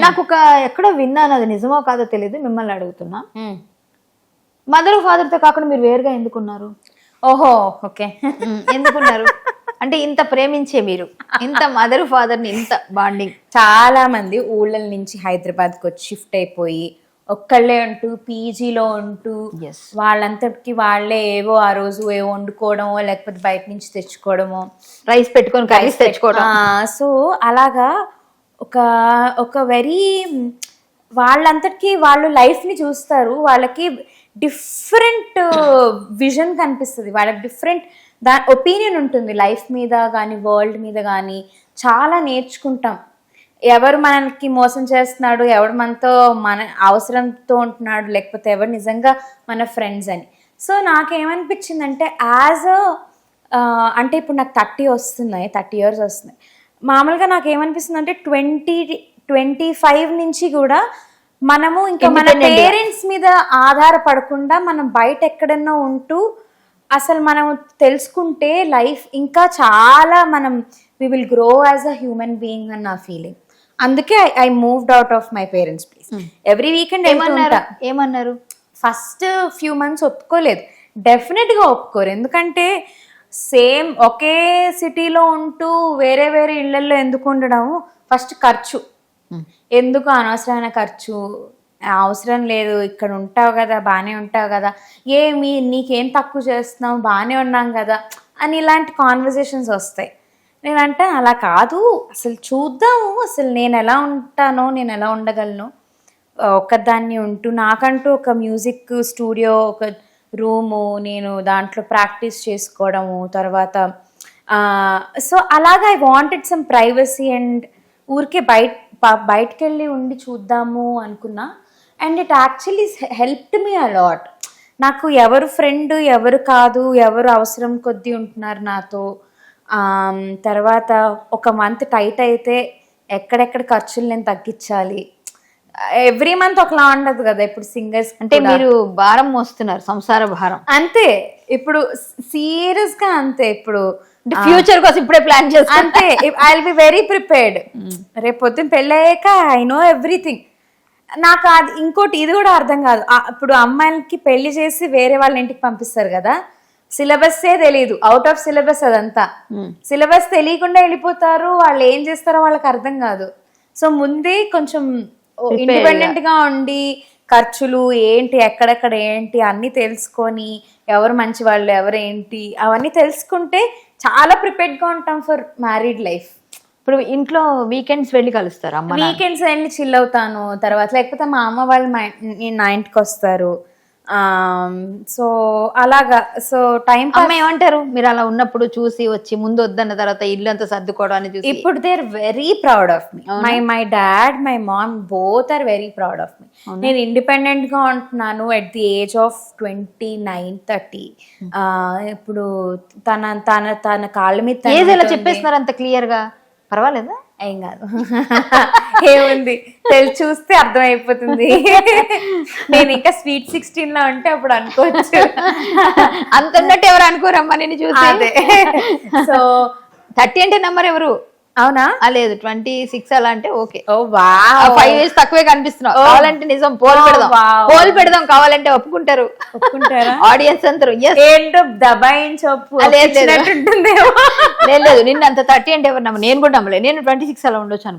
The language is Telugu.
నాకు ఒక ఎక్కడో విన్నాను, అది నిజమో కాదో తెలియదు, మిమ్మల్ని అడుగుతున్నా. మదర్ ఫాదర్ తో కాకుండా మీరు వేరుగా ఎందుకున్నారు? ఓహో ఓకే. ఎందుకున్నారు అంటే ఇంత ప్రేమించే మీరు, ఇంత మదర్ ఫాదర్ ని ఇంత బాండింగ్. చాలా మంది ఊళ్ళ నుంచి హైదరాబాద్కి వచ్చి షిఫ్ట్ అయిపోయి ఒక్కళ్ళే ఉంటూ పీజీలో ఉంటూ వాళ్ళంతటికి వాళ్ళే ఏవో ఆ రోజు ఏవో వండుకోవడమో లేకపోతే బయట నుంచి తెచ్చుకోవడమో, రైస్ పెట్టుకొని కర్రీస్ తెచ్చుకోవడం. సో అలాగా ఒక వెరీ వాళ్ళంతటికి వాళ్ళు లైఫ్ని చూస్తారు, వాళ్ళకి డిఫరెంట్ విజన్ కనిపిస్తుంది, వాళ్ళకి డిఫరెంట్ ఒపీనియన్ ఉంటుంది లైఫ్ మీద కానీ వరల్డ్ మీద కానీ. చాలా నేర్చుకుంటాం, ఎవరు మనకి మోసం చేస్తున్నాడు, ఎవరు మనతో మన అవసరంతో ఉంటున్నాడు, లేకపోతే ఎవరు నిజంగా మన ఫ్రెండ్స్ అని. సో నాకేమనిపించిందంటే అంటే ఇప్పుడు నాకు 30 years వస్తున్నాయి. మామూలుగా నాకేమనిపిస్తుంది అంటే 25 నుంచి కూడా మనము ఇంకా మన పేరెంట్స్ మీద ఆధారపడకుండా మనం బయట ఎక్కడన్నా ఉంటూ అసలు మనం తెలుసుకుంటే లైఫ్ ఇంకా చాలా మనం we will grow as a human being అని నా ఫీలింగ్. అందుకే I moved out of my parents place. Every weekend ఏమన్నారు? ఫస్ట్ ఫ్యూ మంత్స్ ఒప్పుకోలేదు, డెఫినెట్ గా ఒప్పుకోరు. ఎందుకంటే సేమ్ ఒకే సిటీలో ఉంటూ వేరే వేరే ఇళ్లలో ఎందుకు ఉండడం, ఫస్ట్ ఖర్చు, ఎందుకు అనవసరమైన ఖర్చు, అవసరం లేదు, ఇక్కడ ఉంటావు కదా బాగానే ఉంటావు కదా, నీకేం తక్కువ చేస్తున్నావు, బాగానే ఉన్నాం కదా అని ఇలాంటి కాన్వర్జేషన్స్ వస్తాయి. నేనంటే అలా కాదు, అసలు చూద్దాము అసలు నేను ఎలా ఉంటానో, నేను ఎలా ఉండగలను, ఒక్కదాన్ని ఉంటూ నాకంటూ ఒక మ్యూజిక్ స్టూడియో, ఒక రూము, నేను దాంట్లో ప్రాక్టీస్ చేసుకోవడము, తర్వాత సో అలాగా I wanted some privacy and ఊరికే బయటకు వెళ్ళి ఉండి చూద్దాము అనుకున్నా. And it actually helped me a lot. నాకు ఎవరు ఫ్రెండ్ ఎవరు కాదు, ఎవరు అవసరం కొద్దీ ఉంటున్నారు నాతో. తర్వాత ఒక మంత్ టైట్ అయితే ఎక్కడెక్కడ ఖర్చులు నేను తగ్గించాలి. ఎవ్రీ మంత్ ఒకలా ఉండదు కదా. ఇప్పుడు సింగర్స్ అంటే మీరు భారం మోస్తున్నారు, సంసార భారం. అంతే, ఇప్పుడు సీరియస్ గా అంతే. ఇప్పుడు ఫ్యూచర్ కోసం ఇప్పుడే ప్లాన్ చేస్తా అంతే. I will be very prepared. రేపు పొద్దున్న పెళ్ళయ్యాక ఐ నో ఎవ్రీథింగ్. నాకు అది ఇంకోటి ఇది కూడా అర్థం కాదు. ఇప్పుడు అమ్మాయిలకి పెళ్లి చేసి వేరే వాళ్ళ ఇంటికి పంపిస్తారు కదా, సిలబస్సే తెలీదు, అవుట్ ఆఫ్ సిలబస్ అదంతా. సిలబస్ తెలియకుండా వెళ్ళిపోతారు, వాళ్ళు ఏం చేస్తారో వాళ్ళకి అర్థం కాదు. సో ముందే కొంచెం ఇండిపెండెంట్ గా ఉండి ఖర్చులు ఏంటి, ఎక్కడెక్కడ ఏంటి అన్ని తెలుసుకొని, ఎవరు మంచి వాళ్ళు ఎవరు ఏంటి అవన్నీ తెలుసుకుంటే చాలా ప్రిపేర్డ్ గా ఉంటాం ఫర్ మ్యారీడ్ లైఫ్. ఇప్పుడు ఇంట్లో వీకెండ్స్ వెళ్ళి కలుస్తారు, వీకెండ్స్ వెళ్ళి చిల్ అవుతాను. తర్వాత లేకపోతే మా అమ్మ వాళ్ళు నా ఇంటికి వస్తారు. సో అలాగా. సో టైం అమ్మ ఏమంటారు మీరు అలా ఉన్నప్పుడు? చూసి వచ్చి ముందు వద్దన్న తర్వాత ఇల్లు అంతా సర్దుకోవడం అని చూసి ఇప్పుడు they are very proud of me. My dad, my mom both are very proud of me. నేను ఇండిపెండెంట్ గా ఉంటున్నాను ఎట్ ది ఏజ్ ఆఫ్ 29-30. ఇప్పుడు తన కాళ్ళ మీద ఏజ్ ఎలా చెప్పేస్తున్నారు అంత క్లియర్ గా? పర్వాలేదా? ఏం కాదు, ఏముంది చూస్తే అర్థమైపోతుంది. నేను ఇంకా స్వీట్ 16 లో ఉంటే అప్పుడు అనుకోవచ్చు. అంత ఉన్నట్టు ఎవరు అనుకోరమ్మా నేను చూసి. సో 30 అంటే నెంబర్ ఎవరు? అవునా? లేదు 26 అలా అంటే ఓకే. ఓ వావ్, 5 years తక్కువే కనిపిస్తున్నావు. కావాలంటే నిజం పోల్ పెడదాం కావాలంటే ఒప్పుకుంటారా ఆడియన్స్ అందరూ? ఏంటో దబాయించి ఒప్పు లేదు నిన్న అంత 30 అంటే ఎవరు నమ్మ? నేను కూడా నమ్మలేదు. నేను 26 అలా ఉండొచ్చు అనుకో.